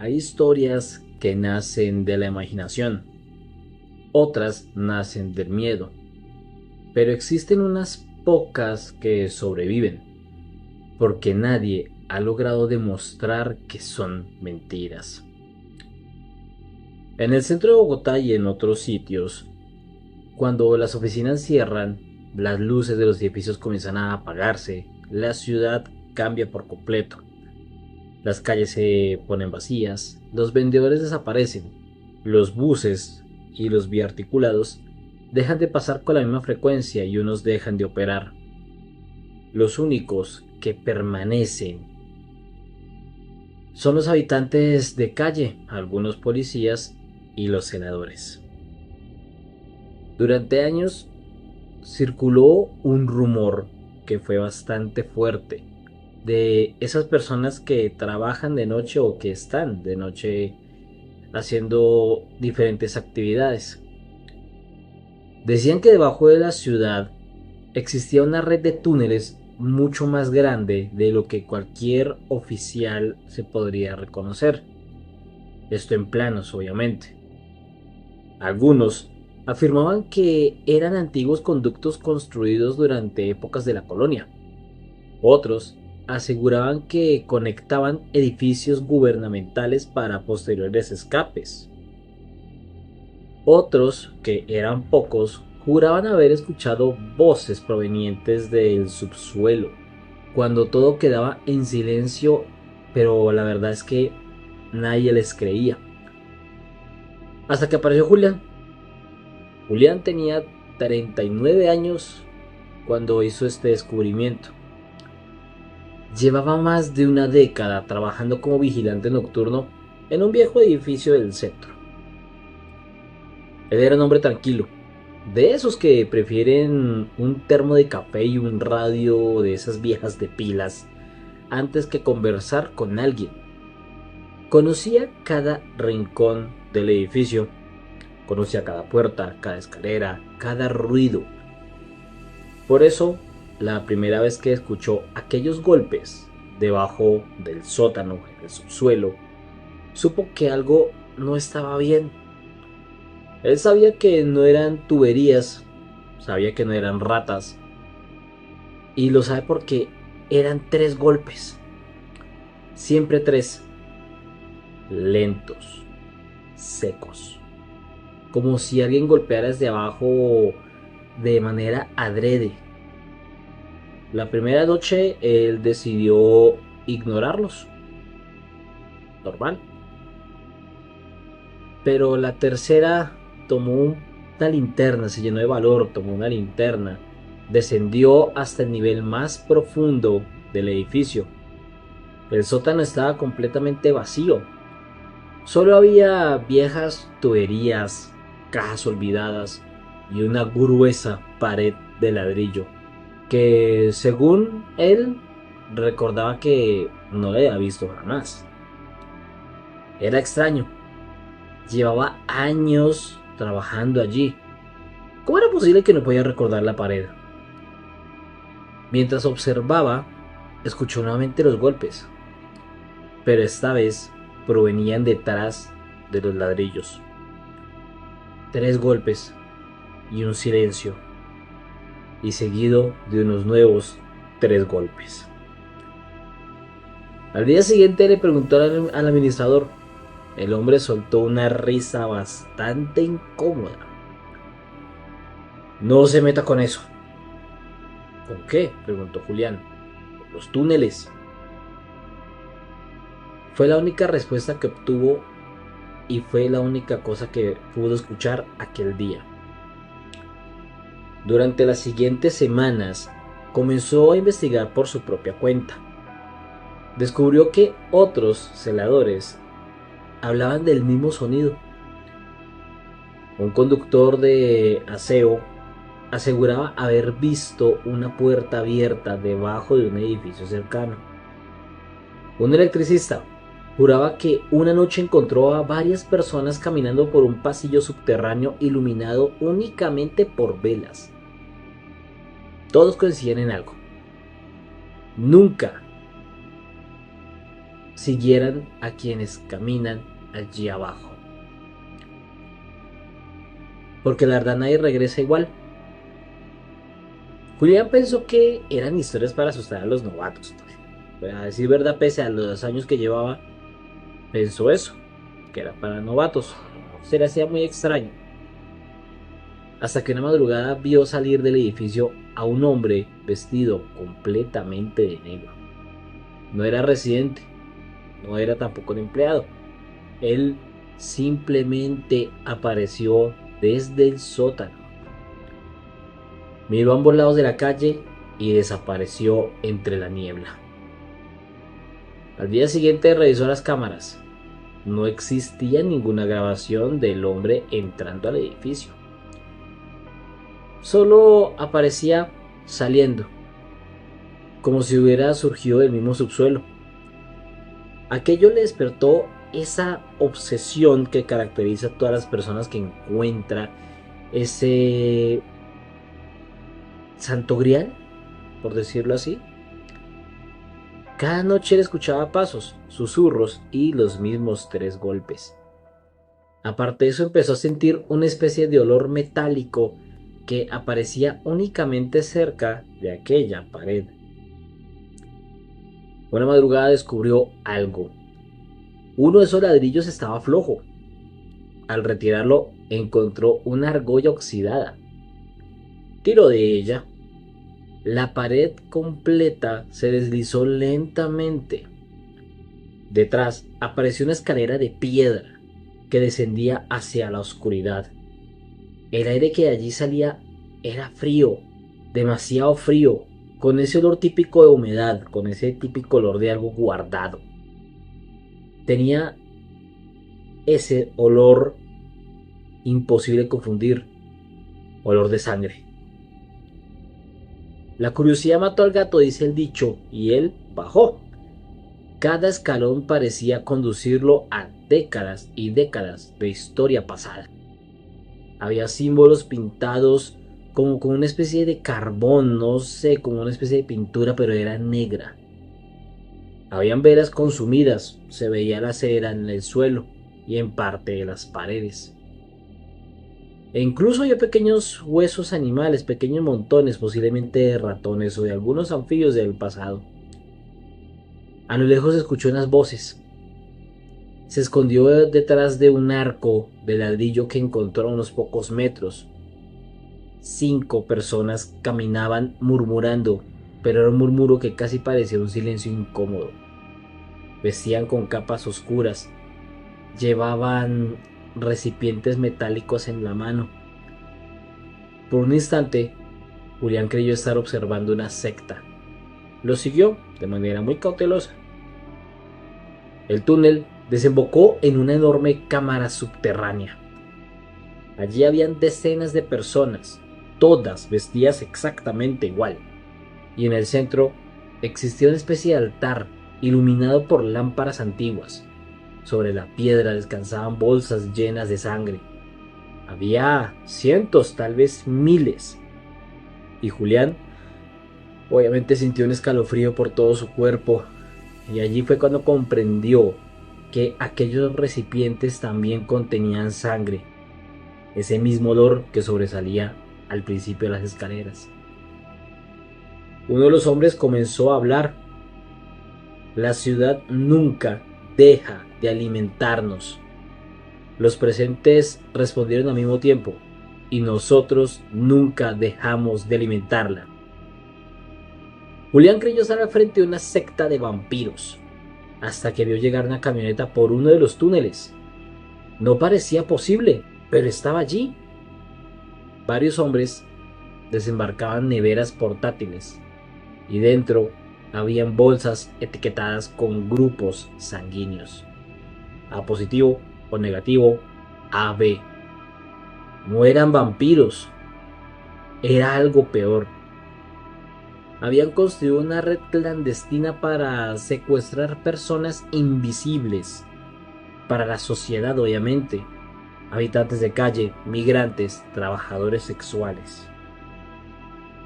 Hay historias que nacen de la imaginación, otras nacen del miedo, pero existen unas pocas que sobreviven, porque nadie ha logrado demostrar que son mentiras. En el centro de Bogotá y en otros sitios, cuando las oficinas cierran, las luces de los edificios comienzan a apagarse, la ciudad cambia por completo. Las calles se ponen vacías, los vendedores desaparecen, los buses y los biarticulados dejan de pasar con la misma frecuencia y unos dejan de operar. Los únicos que permanecen son los habitantes de calle, algunos policías y los senadores. Durante años circuló un rumor que fue bastante fuerte de esas personas que trabajan de noche o que están de noche haciendo diferentes actividades. Decían que debajo de la ciudad existía una red de túneles mucho más grande de lo que cualquier oficial se podría reconocer. Esto en planos, obviamente. Algunos afirmaban que eran antiguos conductos construidos durante épocas de la colonia. Otros aseguraban que conectaban edificios gubernamentales para posteriores escapes. Otros, que eran pocos, juraban haber escuchado voces provenientes del subsuelo, cuando todo quedaba en silencio, pero la verdad es que nadie les creía. Hasta que apareció Julián. Julián tenía 39 años cuando hizo este descubrimiento. Llevaba más de una década trabajando como vigilante nocturno en un viejo edificio del centro. Él era un hombre tranquilo, de esos que prefieren un termo de café y un radio de esas viejas de pilas antes que conversar con alguien. Conocía cada rincón del edificio, conocía cada puerta, cada escalera, cada ruido. Por eso, la primera vez que escuchó aquellos golpes debajo del sótano, en el subsuelo, supo que algo no estaba bien. Él sabía que no eran tuberías, sabía que no eran ratas, y lo sabe porque eran tres golpes, siempre tres, lentos, secos, como si alguien golpeara desde abajo de manera adrede. La primera noche él decidió ignorarlos, normal, pero la tercera tomó una linterna, se llenó de valor, tomó una linterna, descendió hasta el nivel más profundo del edificio. El sótano estaba completamente vacío. Solo había viejas tuberías, cajas olvidadas y una gruesa pared de ladrillo que, según él, recordaba que no le había visto jamás. Era extraño. Llevaba años trabajando allí. ¿Cómo era posible que no podía recordar la pared? Mientras observaba, escuchó nuevamente los golpes, pero esta vez provenían detrás de los ladrillos. Tres golpes y un silencio, y seguido de unos nuevos tres golpes. Al día siguiente le preguntó al administrador. El hombre soltó una risa bastante incómoda. No se meta con eso. ¿Con qué?, preguntó Julián. Con los túneles. Fue la única respuesta que obtuvo y fue la única cosa que pudo escuchar aquel día. Durante las siguientes semanas comenzó a investigar por su propia cuenta. Descubrió que otros celadores hablaban del mismo sonido. Un conductor de aseo aseguraba haber visto una puerta abierta debajo de un edificio cercano. Un electricista juraba que una noche encontró a varias personas caminando por un pasillo subterráneo iluminado únicamente por velas. Todos coincidían en algo. Nunca siguieran a quienes caminan allí abajo. Porque la verdad nadie regresa igual. Julián pensó que eran historias para asustar a los novatos. Pero a decir verdad, pese a los años que llevaba, pensó eso, que era para novatos. Se le hacía muy extraño. Hasta que una madrugada vio salir del edificio a un hombre vestido completamente de negro. No era residente, no era tampoco un empleado. Él simplemente apareció desde el sótano. Miró a ambos lados de la calle y desapareció entre la niebla. Al día siguiente revisó las cámaras. No existía ninguna grabación del hombre entrando al edificio. Solo aparecía saliendo, como si hubiera surgido del mismo subsuelo. Aquello le despertó esa obsesión que caracteriza a todas las personas que encuentra ese santo grial, por decirlo así. Cada noche él escuchaba pasos, susurros y los mismos 3 golpes. Aparte de eso, empezó a sentir una especie de olor metálico que aparecía únicamente cerca de aquella pared. Una madrugada descubrió algo. Uno de esos ladrillos estaba flojo. Al retirarlo, encontró una argolla oxidada. Tiró de ella. La pared completa se deslizó lentamente. Detrás apareció una escalera de piedra que descendía hacia la oscuridad. El aire que de allí salía era frío, demasiado frío, con ese olor típico de humedad, con ese típico olor de algo guardado. Tenía ese olor imposible de confundir, olor de sangre. La curiosidad mató al gato, dice el dicho, y él bajó. Cada escalón parecía conducirlo a décadas y décadas de historia pasada. Había símbolos pintados como con una especie de carbón, no sé, como una especie de pintura, pero era negra. Habían velas consumidas, se veía la cera en el suelo y en parte de las paredes. E incluso había pequeños huesos animales, pequeños montones, posiblemente de ratones o de algunos anfibios del pasado. A lo lejos escuchó unas voces. Se escondió detrás de un arco de ladrillo que encontró a unos pocos metros. 5 personas caminaban murmurando, pero era un murmuro que casi parecía un silencio incómodo. Vestían con capas oscuras, llevaban recipientes metálicos en la mano. Por un instante, Julián creyó estar observando una secta. Lo siguió de manera muy cautelosa. El túnel desembocó en una enorme cámara subterránea. Allí habían decenas de personas, todas vestidas exactamente igual, y en el centro existía una especie de altar iluminado por lámparas antiguas. Sobre la piedra descansaban bolsas llenas de sangre. Había cientos, tal vez miles. Y Julián obviamente sintió un escalofrío por todo su cuerpo. Y allí fue cuando comprendió que aquellos recipientes también contenían sangre. Ese mismo olor que sobresalía al principio de las escaleras. Uno de los hombres comenzó a hablar. La ciudad nunca deja de alimentarnos. Los presentes respondieron al mismo tiempo, y nosotros nunca dejamos de alimentarla. Julián creyó estar al frente de una secta de vampiros, hasta que vio llegar una camioneta por uno de los túneles. No parecía posible, pero estaba allí. Varios hombres desembarcaban neveras portátiles, y dentro habían bolsas etiquetadas con grupos sanguíneos. A positivo o negativo, AB. No eran vampiros, era algo peor. Habían construido una red clandestina para secuestrar personas invisibles, para la sociedad obviamente, habitantes de calle, migrantes, trabajadores sexuales.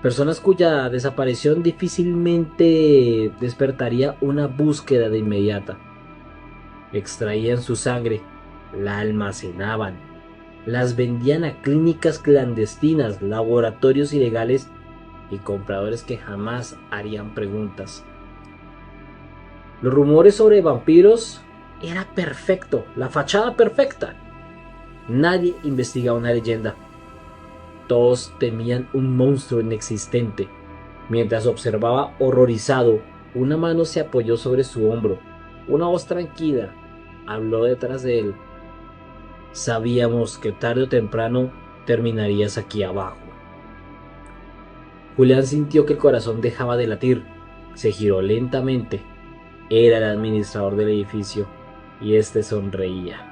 Personas cuya desaparición difícilmente despertaría una búsqueda de inmediata. Extraían su sangre, la almacenaban, las vendían a clínicas clandestinas, laboratorios ilegales y compradores que jamás harían preguntas. Los rumores sobre vampiros era perfecto, la fachada perfecta. Nadie investigaba una leyenda. Todos temían un monstruo inexistente. Mientras observaba horrorizado, una mano se apoyó sobre su hombro. Una voz tranquila habló detrás de él. Sabíamos que tarde o temprano terminarías aquí abajo. Julián sintió que el corazón dejaba de latir. Se giró lentamente. Era el administrador del edificio y este sonreía.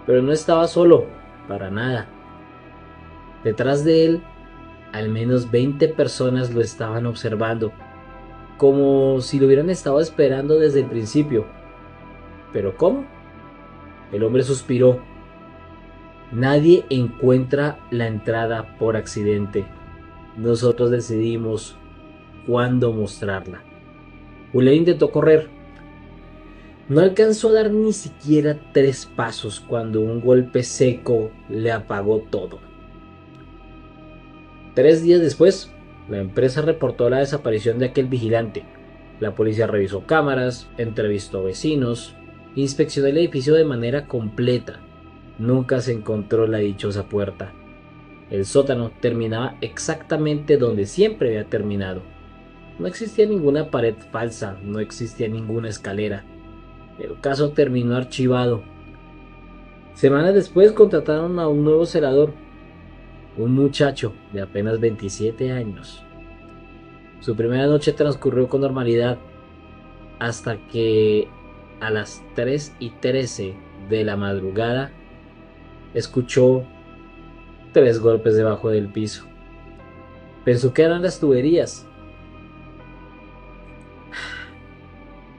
Pero no estaba solo, para nada. Detrás de él, al menos 20 personas lo estaban observando, como si lo hubieran estado esperando desde el principio. ¿Pero cómo? El hombre suspiró. Nadie encuentra la entrada por accidente. Nosotros decidimos cuándo mostrarla. Julián intentó correr. No alcanzó a dar ni siquiera 3 pasos cuando un golpe seco le apagó todo. 3 días después, la empresa reportó la desaparición de aquel vigilante. La policía revisó cámaras, entrevistó vecinos, inspeccionó el edificio de manera completa. Nunca se encontró la dichosa puerta. El sótano terminaba exactamente donde siempre había terminado. No existía ninguna pared falsa, no existía ninguna escalera. El caso terminó archivado. Semanas después contrataron a un nuevo celador, un muchacho de apenas 27 años. Su primera noche transcurrió con normalidad hasta que a las 3:13 de la madrugada escuchó 3 golpes debajo del piso. Pensó que eran las tuberías.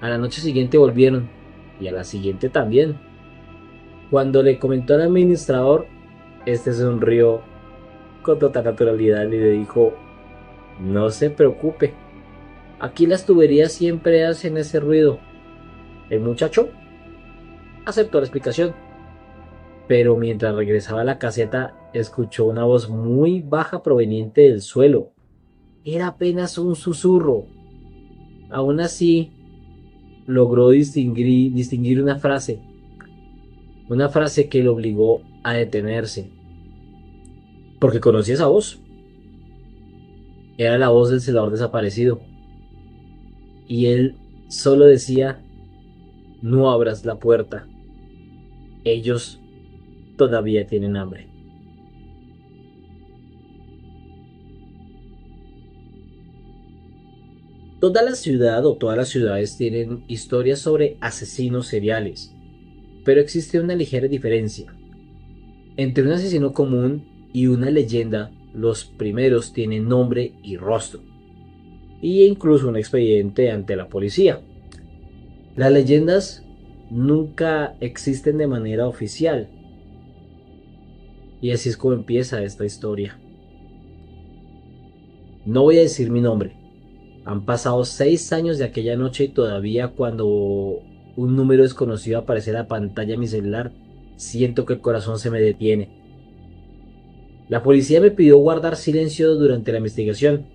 A la noche siguiente volvieron y a la siguiente también. Cuando le comentó al administrador, este sonrió con total naturalidad y le dijo: no se preocupe, aquí las tuberías siempre hacen ese ruido. El muchacho aceptó la explicación, pero mientras regresaba a la caseta escuchó una voz muy baja proveniente del suelo. Era apenas un susurro. Aún así, logró distinguir una frase que lo obligó a detenerse, porque conocía esa voz. Era la voz del celador desaparecido, y él solo decía: no abras la puerta, ellos todavía tienen hambre. Toda la ciudad o todas las ciudades tienen historias sobre asesinos seriales, pero existe una ligera diferencia. Entre un asesino común y una leyenda, los primeros tienen nombre y rostro, e incluso un expediente ante la policía. Las leyendas nunca existen de manera oficial, y así es como empieza esta historia. No voy a decir mi nombre. Han pasado 6 años de aquella noche y todavía cuando un número desconocido aparece en la pantalla de mi celular, siento que el corazón se me detiene. La policía me pidió guardar silencio durante la investigación.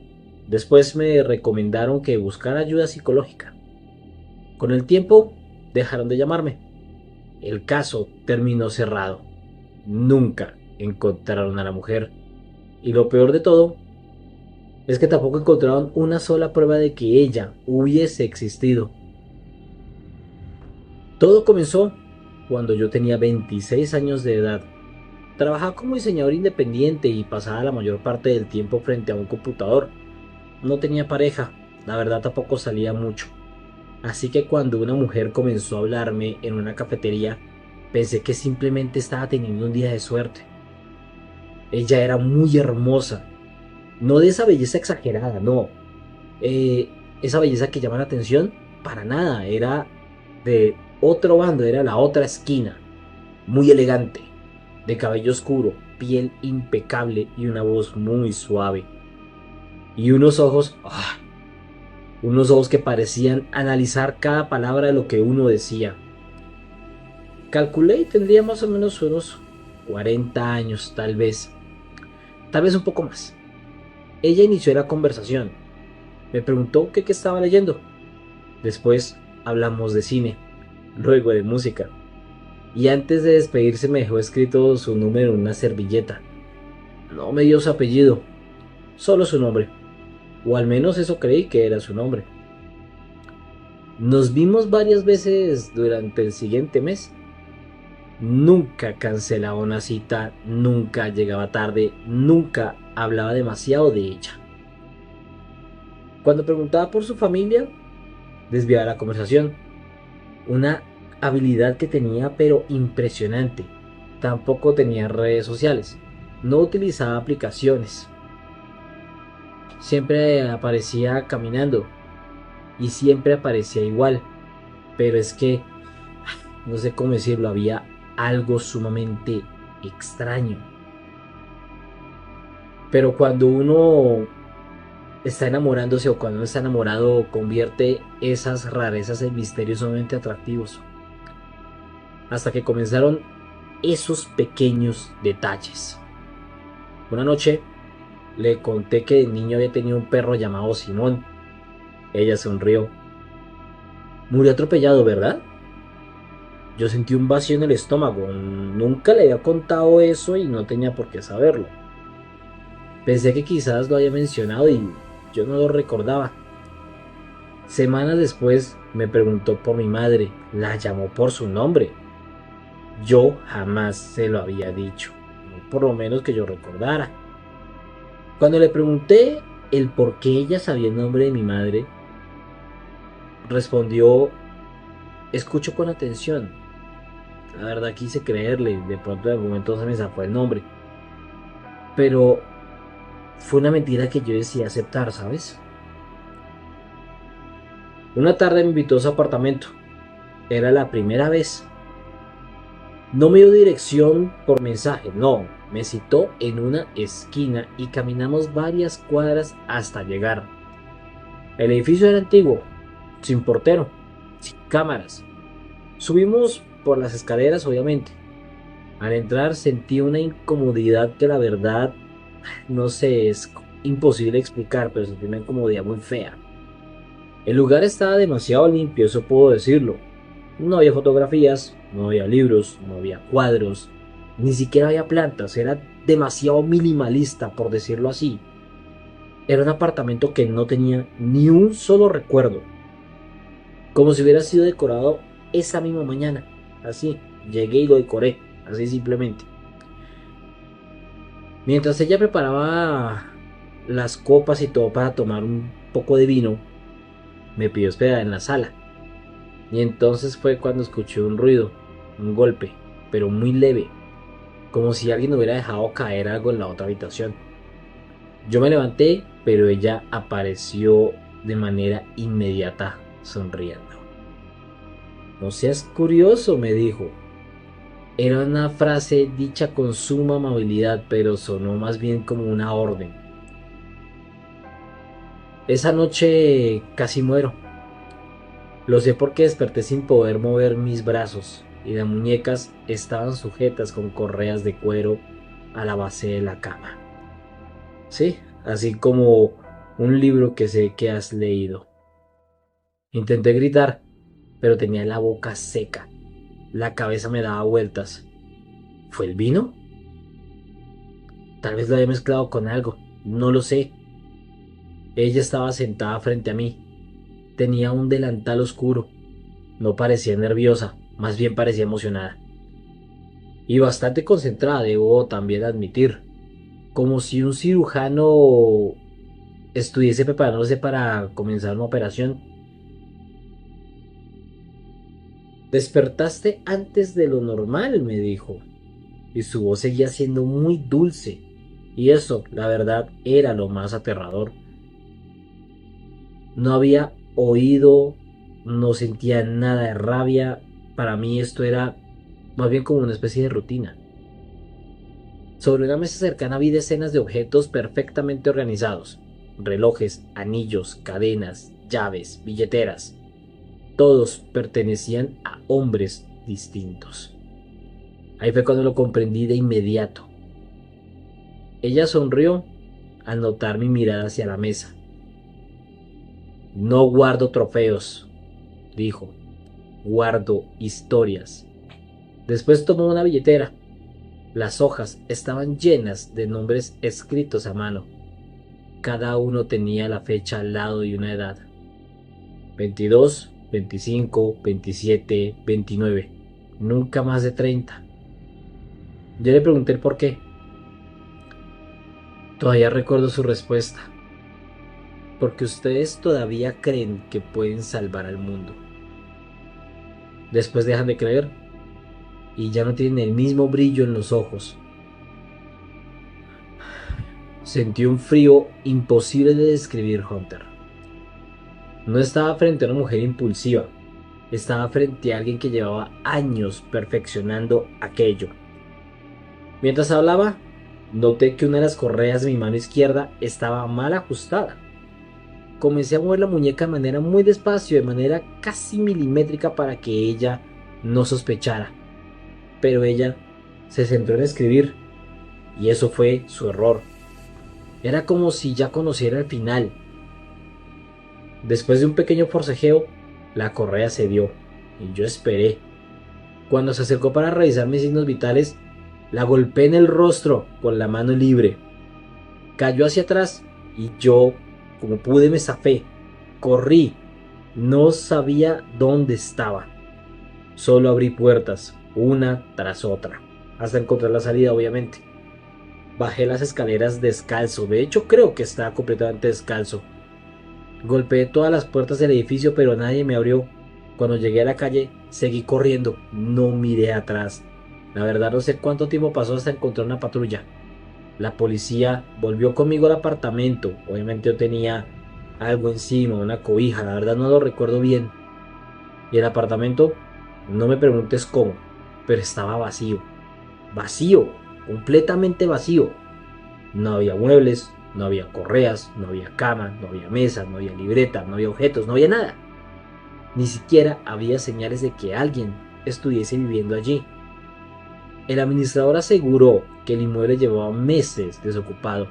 Después me recomendaron que buscara ayuda psicológica. Con el tiempo, dejaron de llamarme. El caso terminó cerrado. Nunca encontraron a la mujer. Y lo peor de todo es que tampoco encontraron una sola prueba de que ella hubiese existido. Todo comenzó cuando yo tenía 26 años de edad. Trabajaba como diseñador independiente y pasaba la mayor parte del tiempo frente a un computador. No tenía pareja, la verdad tampoco salía mucho. Así que cuando una mujer comenzó a hablarme en una cafetería, pensé que simplemente estaba teniendo un día de suerte. Ella era muy hermosa, no de esa belleza exagerada, no. Eh, Esa belleza que llama la atención, para nada, era de otro bando, era la otra esquina. Muy elegante, de cabello oscuro, piel impecable y una voz muy suave. Y unos ojos que parecían analizar cada palabra de lo que uno decía. Calculé y tendría más o menos unos 40 años, tal vez un poco más. Ella inició la conversación. Me preguntó qué estaba leyendo. Después hablamos de cine, luego de música. Y antes de despedirse me dejó escrito su número en una servilleta. No me dio su apellido, solo su nombre. O al menos eso creí que era su nombre. Nos vimos varias veces durante el siguiente mes. Nunca cancelaba una cita, nunca llegaba tarde, nunca hablaba demasiado de ella. Cuando preguntaba por su familia, desviaba la conversación. Una habilidad que tenía pero impresionante. Tampoco tenía redes sociales. No utilizaba aplicaciones. Siempre aparecía caminando y siempre aparecía igual. Pero es que, no sé cómo decirlo, había algo sumamente extraño. Pero cuando uno está enamorándose o cuando uno está enamorado, convierte esas rarezas en misterios sumamente atractivos. Hasta que comenzaron esos pequeños detalles. Una noche le conté que de niño había tenido un perro llamado Simón. Ella sonrió. Murió atropellado, ¿verdad? Yo sentí un vacío en el estómago. Nunca le había contado eso y no tenía por qué saberlo. Pensé que quizás lo había mencionado y yo no lo recordaba. Semanas después me preguntó por mi madre. La llamó por su nombre. Yo jamás se lo había dicho, por lo menos que yo recordara. Cuando le pregunté el por qué ella sabía el nombre de mi madre, respondió: escucho con atención. La verdad quise creerle, de pronto en algún momento se me zafó el nombre. Pero fue una mentira que yo decidí aceptar, ¿sabes? Una tarde me invitó a su apartamento. Era la primera vez. No me dio dirección por mensaje, no. Me citó en una esquina y caminamos varias cuadras hasta llegar. El edificio era antiguo, sin portero, sin cámaras. Subimos por las escaleras, obviamente. Al entrar sentí una incomodidad que la verdad, no sé, es imposible explicar, pero sentí una incomodidad muy fea. El lugar estaba demasiado limpio, eso puedo decirlo. No había fotografías, no había libros, no había cuadros, ni siquiera había plantas, era demasiado minimalista, por decirlo así. Era un apartamento que no tenía ni un solo recuerdo, como si hubiera sido decorado esa misma mañana. Así, llegué y lo decoré, así simplemente. Mientras ella preparaba las copas y todo para tomar un poco de vino, me pidió esperar en la sala. Y entonces fue cuando escuché un ruido, un golpe, pero muy leve, como si alguien hubiera dejado caer algo en la otra habitación. Yo me levanté, pero ella apareció de manera inmediata, sonriendo. No seas curioso, me dijo. Era una frase dicha con suma amabilidad, pero sonó más bien como una orden. Esa noche casi muero. Lo sé porque desperté sin poder mover mis brazos y las muñecas estaban sujetas con correas de cuero a la base de la cama. Sí, así como un libro que sé que has leído. Intenté gritar, pero tenía la boca seca. La cabeza me daba vueltas. ¿Fue el vino? Tal vez lo había mezclado con algo, no lo sé. Ella estaba sentada frente a mí. Tenía un delantal oscuro. No parecía nerviosa, más bien parecía emocionada. Y bastante concentrada, debo también admitir. Como si un cirujano estuviese preparándose para comenzar una operación. Despertaste antes de lo normal, me dijo. Y su voz seguía siendo muy dulce. Y eso, la verdad, era lo más aterrador. No había oído, no sentía nada de rabia. Para mí esto era más bien como una especie de rutina. Sobre una mesa cercana vi decenas de objetos perfectamente organizados. Relojes, anillos, cadenas, llaves, billeteras. Todos pertenecían a hombres distintos. Ahí fue cuando lo comprendí de inmediato. Ella sonrió al notar mi mirada hacia la mesa. No guardo trofeos, dijo. Guardo historias. Después tomó una billetera. Las hojas estaban llenas de nombres escritos a mano. Cada uno tenía la fecha al lado y una edad. 22, 25, 27, 29. Nunca más de 30. Yo le pregunté el por qué. Todavía recuerdo su respuesta. Porque ustedes todavía creen que pueden salvar al mundo. Después dejan de creer y ya no tienen el mismo brillo en los ojos. Sentí un frío imposible de describir, Hunter. No estaba frente a una mujer impulsiva. Estaba frente a alguien que llevaba años perfeccionando aquello. Mientras hablaba, noté que una de las correas de mi mano izquierda estaba mal ajustada. Comencé a mover la muñeca de manera muy despacio, de manera casi milimétrica para que ella no sospechara. Pero ella se centró en escribir, y eso fue su error. Era como si ya conociera el final. Después de un pequeño forcejeo, la correa cedió, y yo esperé. Cuando se acercó para revisar mis signos vitales, la golpeé en el rostro con la mano libre. Cayó hacia atrás y yo, como pude, me zafé. Corrí. No sabía dónde estaba. Solo abrí puertas, una tras otra, hasta encontrar la salida, obviamente. Bajé las escaleras descalzo. De hecho, creo que estaba completamente descalzo. Golpeé todas las puertas del edificio, pero nadie me abrió. Cuando llegué a la calle, seguí corriendo. No miré atrás. La verdad no sé cuánto tiempo pasó hasta encontrar una patrulla. La policía volvió conmigo al apartamento. Obviamente yo tenía algo encima, una cobija. La verdad no lo recuerdo bien. Y el apartamento, no me preguntes cómo, pero estaba vacío. Vacío. Completamente vacío. No había muebles, no había correas, no había cama, no había mesa, no había libreta, no había objetos, no había nada. Ni siquiera había señales de que alguien estuviese viviendo allí. El administrador aseguró que el inmueble llevaba meses desocupado.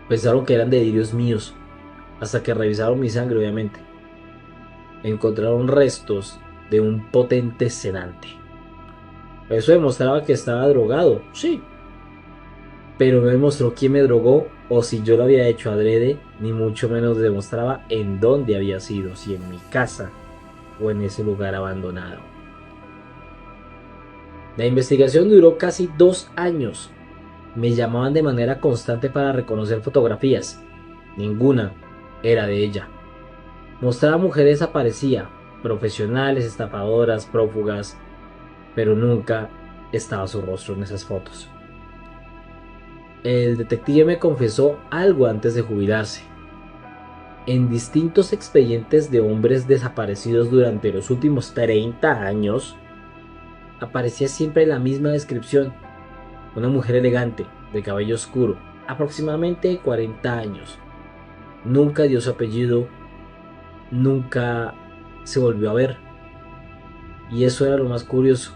Pensaron que eran delirios míos, hasta que revisaron mi sangre, obviamente. Encontraron restos de un potente sedante. Eso demostraba que estaba drogado, sí, pero no demostró quién me drogó o si yo lo había hecho adrede, ni mucho menos demostraba en dónde había sido, si en mi casa o en ese lugar abandonado. La investigación duró casi 2 años. Me llamaban de manera constante para reconocer fotografías. Ninguna era de ella. Mostraba mujeres desaparecía, profesionales, estafadoras, prófugas, pero nunca estaba su rostro en esas fotos. El detective me confesó algo antes de jubilarse. En distintos expedientes de hombres desaparecidos durante los últimos 30 años, aparecía siempre la misma descripción. Una mujer elegante, de cabello oscuro, aproximadamente 40 años. Nunca dio su apellido, nunca se volvió a ver. Y eso era lo más curioso,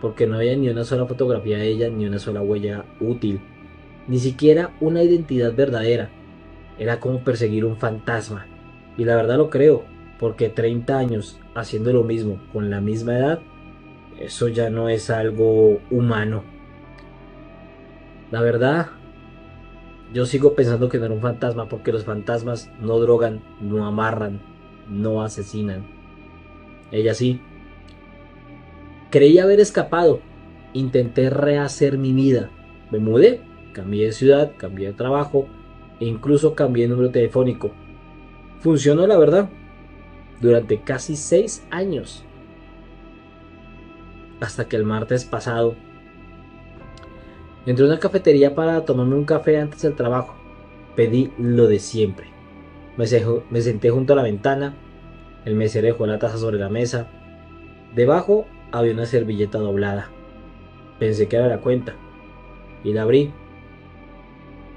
porque no había ni una sola fotografía de ella, ni una sola huella útil. Ni siquiera una identidad verdadera. Era como perseguir un fantasma. Y la verdad lo creo, porque 30 años haciendo lo mismo con la misma edad, eso ya no es algo humano. La verdad, yo sigo pensando que no era un fantasma, porque los fantasmas no drogan, no amarran, no asesinan. Ella sí. Creí haber escapado. Intenté rehacer mi vida. Me mudé. Cambié de ciudad, cambié de trabajo e incluso cambié de número telefónico. Funcionó, la verdad, durante casi 6 años. Hasta que el martes pasado entré a una cafetería para tomarme un café antes del trabajo. Pedí lo de siempre. Me senté junto a la ventana. El mesero dejó la taza sobre la mesa. Debajo había una servilleta doblada. Pensé que era la cuenta y la abrí.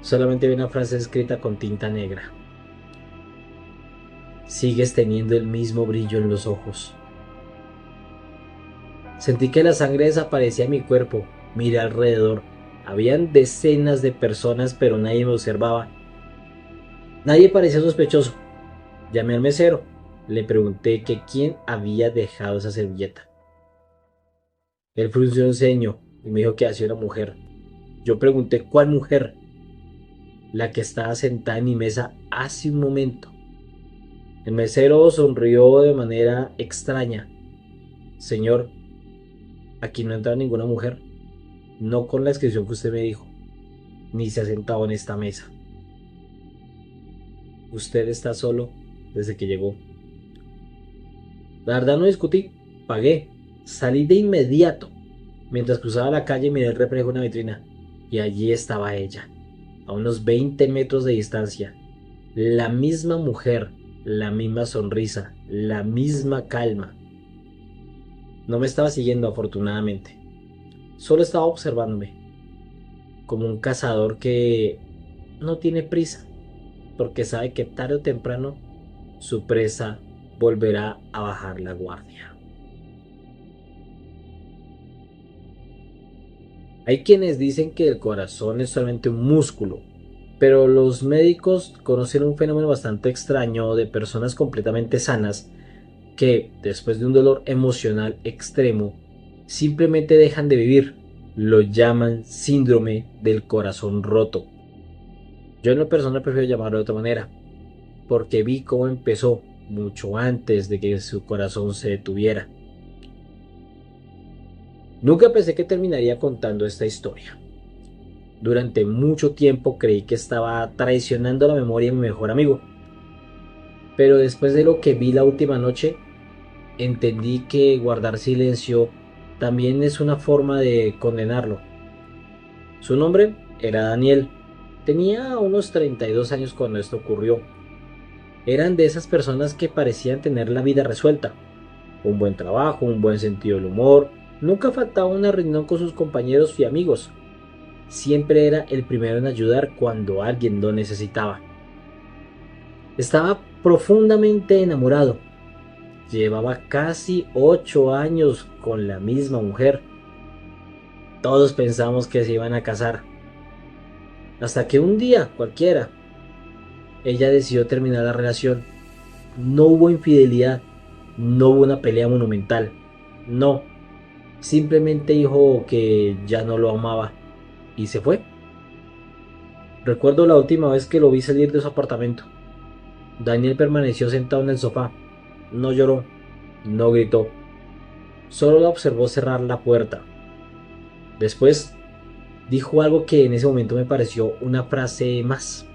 Solamente vi una frase escrita con tinta negra. Sigues teniendo el mismo brillo en los ojos. Sentí que la sangre desaparecía de mi cuerpo. Miré alrededor. Habían decenas de personas, pero nadie me observaba. Nadie parecía sospechoso. Llamé al mesero. Le pregunté que quién había dejado esa servilleta. Él frunció el ceño y me dijo que hacía una mujer. Yo pregunté cuál mujer. La que estaba sentada en mi mesa hace un momento. El mesero sonrió de manera extraña. Señor, aquí no entra ninguna mujer. No con la descripción que usted me dijo. Ni se ha sentado en esta mesa. Usted está solo desde que llegó. La verdad no discutí. Pagué. Salí de inmediato. Mientras cruzaba la calle miré el reflejo de una vitrina. Y allí estaba ella. A unos 20 metros de distancia. La misma mujer. La misma sonrisa. La misma calma. No me estaba siguiendo, afortunadamente. Solo estaba observándome. Como un cazador que no tiene prisa. Porque sabe que tarde o temprano su presa volverá a bajar la guardia. Hay quienes dicen que el corazón es solamente un músculo, pero los médicos conocen un fenómeno bastante extraño de personas completamente sanas que, después de un dolor emocional extremo, simplemente dejan de vivir. Lo llaman síndrome del corazón roto. Yo en lo personal prefiero llamarlo de otra manera, porque vi cómo empezó mucho antes de que su corazón se detuviera. Nunca pensé que terminaría contando esta historia. Durante mucho tiempo creí que estaba traicionando la memoria de mi mejor amigo. Pero después de lo que vi la última noche, entendí que guardar silencio también es una forma de condenarlo. Su nombre era Daniel. Tenía unos 32 años cuando esto ocurrió. Eran de esas personas que parecían tener la vida resuelta. Un buen trabajo, un buen sentido del humor. Nunca faltaba una reunión con sus compañeros y amigos. Siempre era el primero en ayudar cuando alguien lo necesitaba. Estaba profundamente enamorado. Llevaba casi 8 años con la misma mujer. Todos pensamos que se iban a casar. Hasta que un día cualquiera, ella decidió terminar la relación. No hubo infidelidad, no hubo una pelea monumental. No, simplemente dijo que ya no lo amaba y se fue. Recuerdo la última vez que lo vi salir de su apartamento. Daniel permaneció sentado en el sofá. No lloró, no gritó. Solo la observó cerrar la puerta. Después dijo algo que en ese momento me pareció una frase más.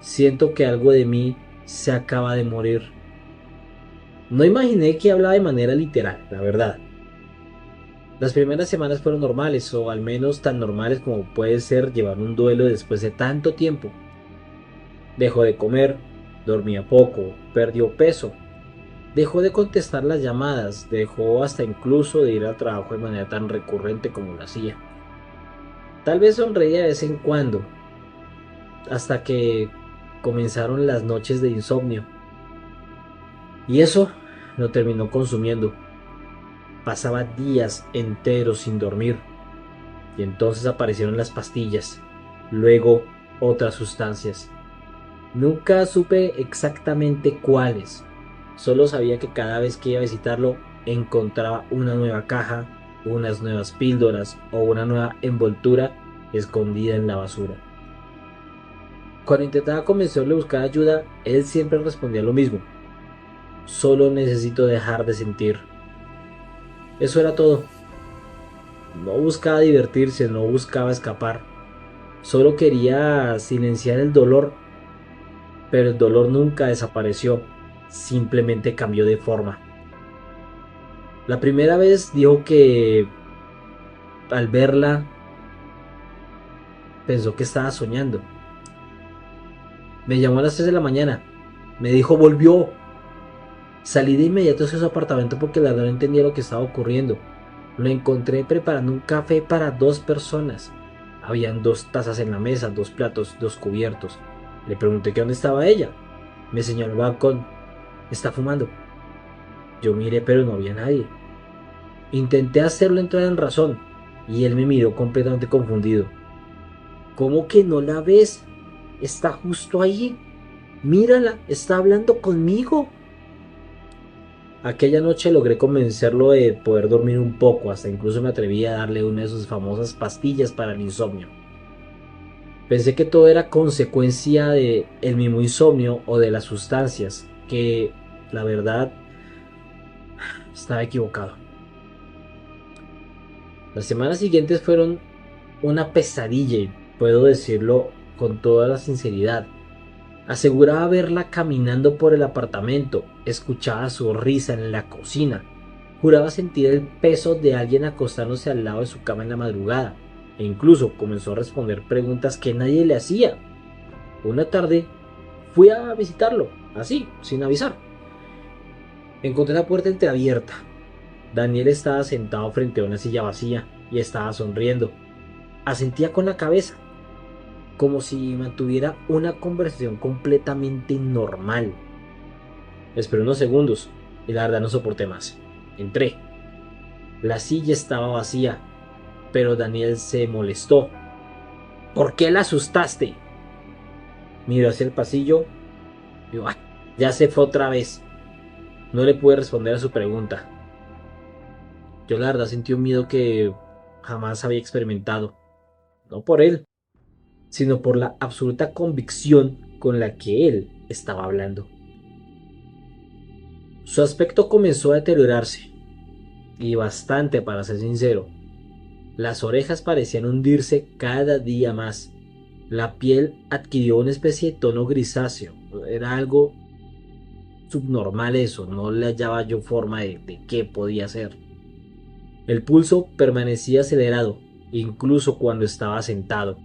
Siento que algo de mí se acaba de morir. No imaginé que hablaba de manera literal, la verdad. Las primeras semanas fueron normales, o al menos tan normales como puede ser llevar un duelo después de tanto tiempo. Dejó de comer, dormía poco, perdió peso, dejó de contestar las llamadas, dejó hasta incluso de ir al trabajo de manera tan recurrente como lo hacía. Tal vez sonreía de vez en cuando, hasta que comenzaron las noches de insomnio. Y eso lo terminó consumiendo. Pasaba días enteros sin dormir. Y entonces aparecieron las pastillas, luego otras sustancias. Nunca supe exactamente cuáles. Solo sabía que cada vez que iba a visitarlo encontraba una nueva caja, unas nuevas píldoras o una nueva envoltura escondida en la basura. Cuando intentaba convencerle a buscar ayuda, él siempre respondía lo mismo. Solo necesito dejar de sentir. Eso era todo. No buscaba divertirse, no buscaba escapar. Solo quería silenciar el dolor. Pero el dolor nunca desapareció. Simplemente cambió de forma. La primera vez dijo que al verla pensó que estaba soñando. Me llamó a las 3 de la mañana. Me dijo volvió. Salí de inmediato hacia su apartamento porque la verdad no entendía lo que estaba ocurriendo. Lo encontré preparando un café para 2 personas. Habían 2 tazas en la mesa, 2 platos, 2 cubiertos. Le pregunté que dónde estaba ella. Me señaló al balcón. Está fumando. Yo miré pero no había nadie. Intenté hacerlo entrar en razón y él me miró completamente confundido. ¿Cómo que no la ves? Está justo ahí. Mírala, está hablando conmigo. Aquella noche logré convencerlo de poder dormir un poco, hasta incluso me atreví a darle una de sus famosas pastillas para el insomnio. Pensé que todo era consecuencia de el mismo insomnio o de las sustancias, que la verdad estaba equivocado. Las semanas siguientes fueron una pesadilla y puedo decirlo con toda la sinceridad. Aseguraba verla caminando por el apartamento, escuchaba su risa en la cocina, juraba sentir el peso de alguien acostándose al lado de su cama en la madrugada, e incluso comenzó a responder preguntas que nadie le hacía. Una tarde fui a visitarlo, así, sin avisar. Encontré la puerta entreabierta. Daniel estaba sentado frente a una silla vacía y estaba sonriendo. Asentía con la cabeza, como si mantuviera una conversación completamente normal. Esperé unos segundos y la verdad no soporté más. Entré. La silla estaba vacía, pero Daniel se molestó. ¿Por qué la asustaste? Miró hacia el pasillo y ¡ay! Ya se fue otra vez. No le pude responder a su pregunta. Yo la verdad sentí un miedo que jamás había experimentado. No por él, sino por la absoluta convicción con la que él estaba hablando. Su aspecto comenzó a deteriorarse, y bastante para ser sincero. Las orejas parecían hundirse cada día más. La piel adquirió una especie de tono grisáceo. Era algo subnormal eso, no le hallaba yo forma de qué podía ser. El pulso permanecía acelerado, incluso cuando estaba sentado.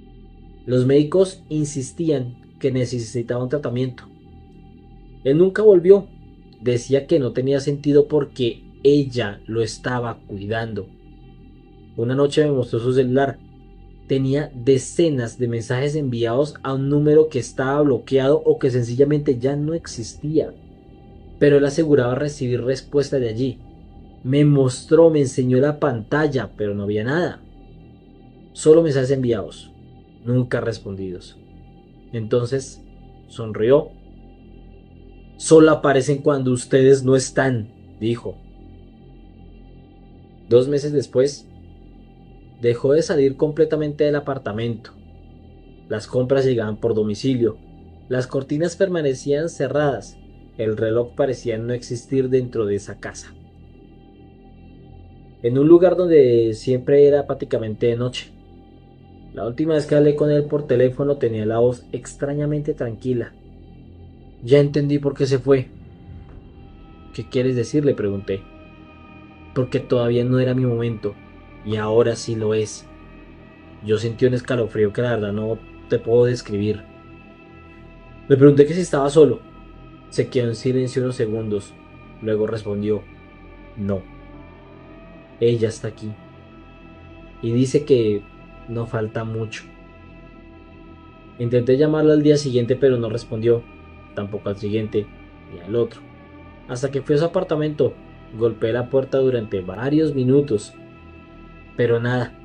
Los médicos insistían que necesitaba un tratamiento. Él nunca volvió. Decía que no tenía sentido porque ella lo estaba cuidando. Una noche me mostró su celular. Tenía decenas de mensajes enviados a un número que estaba bloqueado o que sencillamente ya no existía. Pero él aseguraba recibir respuesta de allí. Me mostró, me enseñó la pantalla, pero no había nada. Solo mensajes enviados, nunca respondidos. Entonces sonrió. Solo aparecen cuando ustedes no están, dijo. 2 meses después, dejó de salir completamente del apartamento. Las compras llegaban por domicilio. Las cortinas permanecían cerradas. El reloj parecía no existir dentro de esa casa. En un lugar donde siempre era prácticamente de noche. La última vez que hablé con él por teléfono tenía la voz extrañamente tranquila. Ya entendí por qué se fue. ¿Qué quieres decir?, le pregunté. Porque todavía no era mi momento, y ahora sí lo es. Yo sentí un escalofrío que la verdad no te puedo describir. Le pregunté que si estaba solo. Se quedó en silencio unos segundos. Luego respondió, no. Ella está aquí. Y dice que no falta mucho. Intenté llamarla al día siguiente, pero no respondió. Tampoco al siguiente, ni al otro. Hasta que fui a su apartamento. Golpeé la puerta durante varios minutos. Pero nada.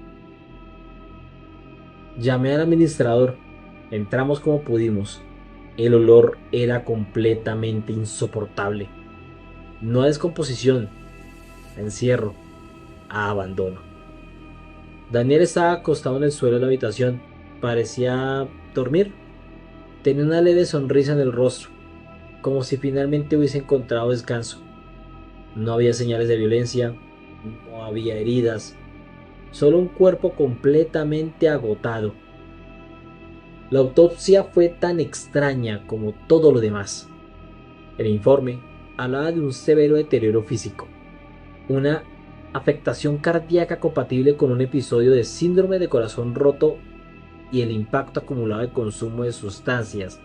Llamé al administrador. Entramos como pudimos. El olor era completamente insoportable. No a descomposición, a encierro, a abandono. Daniel estaba acostado en el suelo de la habitación. Parecía dormir. Tenía una leve sonrisa en el rostro, como si finalmente hubiese encontrado descanso. No había señales de violencia, no había heridas, solo un cuerpo completamente agotado. La autopsia fue tan extraña como todo lo demás. El informe hablaba de un severo deterioro físico, una afectación cardíaca compatible con un episodio de síndrome de corazón roto y el impacto acumulado de consumo de sustancias,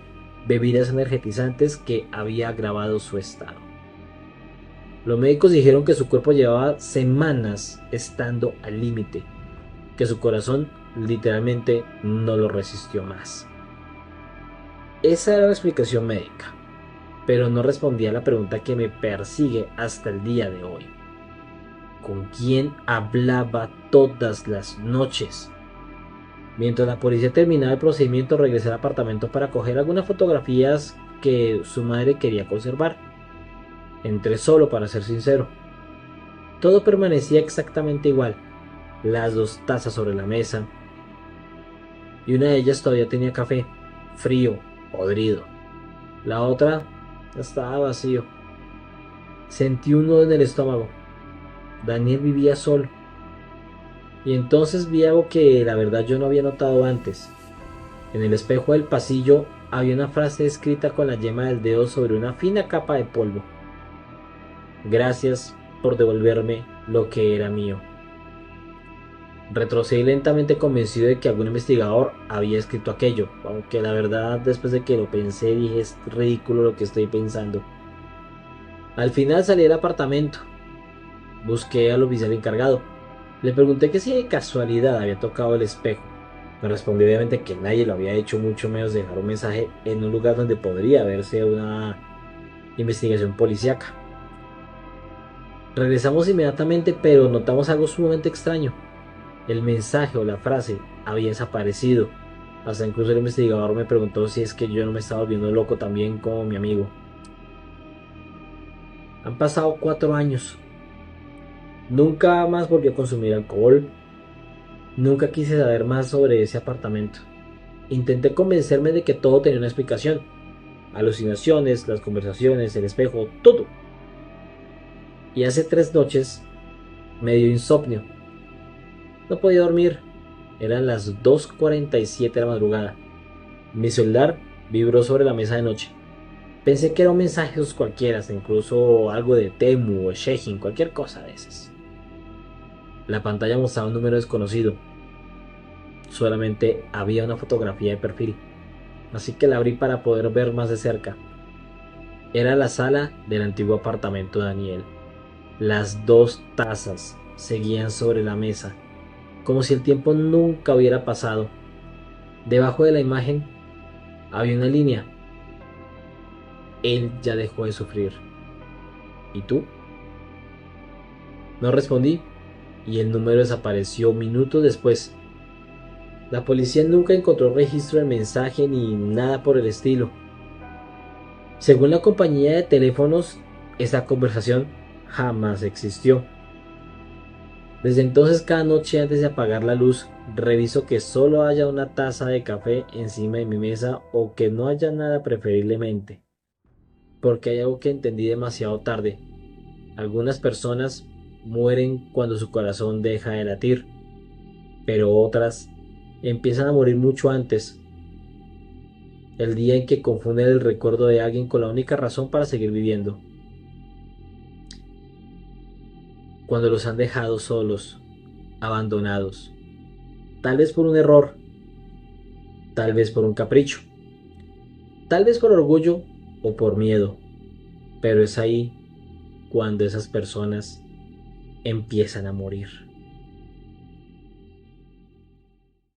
bebidas energetizantes que había agravado su estado. Los médicos dijeron que su cuerpo llevaba semanas estando al límite, que su corazón literalmente no lo resistió más. Esa era la explicación médica, pero no respondía a la pregunta que me persigue hasta el día de hoy. ¿Con quién hablaba todas las noches? Mientras la policía terminaba el procedimiento, regresé al apartamento para coger algunas fotografías que su madre quería conservar. Entré solo, para ser sincero. Todo permanecía exactamente igual. Las dos tazas sobre la mesa, y una de ellas todavía tenía café, frío, podrido. La otra estaba vacío. Sentí un nudo en el estómago. Daniel vivía solo. Y entonces vi algo que la verdad yo no había notado antes. En el espejo del pasillo había una frase escrita con la yema del dedo sobre una fina capa de polvo. Gracias por devolverme lo que era mío. Retrocedí lentamente, convencido de que algún investigador había escrito aquello, aunque la verdad después de que lo pensé dije: es ridículo lo que estoy pensando. Al final salí del apartamento. Busqué al oficial encargado. Le pregunté que si de casualidad había tocado el espejo. Me respondió obviamente que nadie lo había hecho, mucho menos dejar un mensaje en un lugar donde podría verse una investigación policíaca. Regresamos inmediatamente, pero notamos algo sumamente extraño. El mensaje o la frase había desaparecido. Hasta incluso el investigador me preguntó si es que yo no me estaba volviendo loco también como mi amigo. Han pasado 4 años. Nunca más volví a consumir alcohol. Nunca quise saber más sobre ese apartamento. Intenté convencerme de que todo tenía una explicación. Alucinaciones, las conversaciones, el espejo, todo. Y hace 3 noches me dio insomnio. No podía dormir. Eran las 2:47 de la madrugada. Mi celular vibró sobre la mesa de noche. Pensé que era un mensaje cualquiera, incluso algo de Temu o Shein, cualquier cosa de esas. La pantalla mostraba un número desconocido. Solamente había una fotografía de perfil, así que la abrí para poder ver más de cerca. Era la sala del antiguo apartamento de Daniel. Las 2 tazas seguían sobre la mesa, como si el tiempo nunca hubiera pasado. Debajo de la imagen había una línea: él ya dejó de sufrir. ¿Y tú? No respondí, y el número desapareció minutos después. La policía nunca encontró registro del mensaje ni nada por el estilo. Según la compañía de teléfonos, esa conversación jamás existió. Desde entonces, cada noche antes de apagar la luz, reviso que solo haya una taza de café encima de mi mesa o que no haya nada, preferiblemente. Porque hay algo que entendí demasiado tarde. Algunas personas mueren cuando su corazón deja de latir, pero otras empiezan a morir mucho antes. El día en que confunden el recuerdo de alguien con la única razón para seguir viviendo. Cuando los han dejado solos, abandonados. Tal vez por un error, tal vez por un capricho, tal vez por orgullo o por miedo. Pero es ahí cuando esas personas empiezan a morir.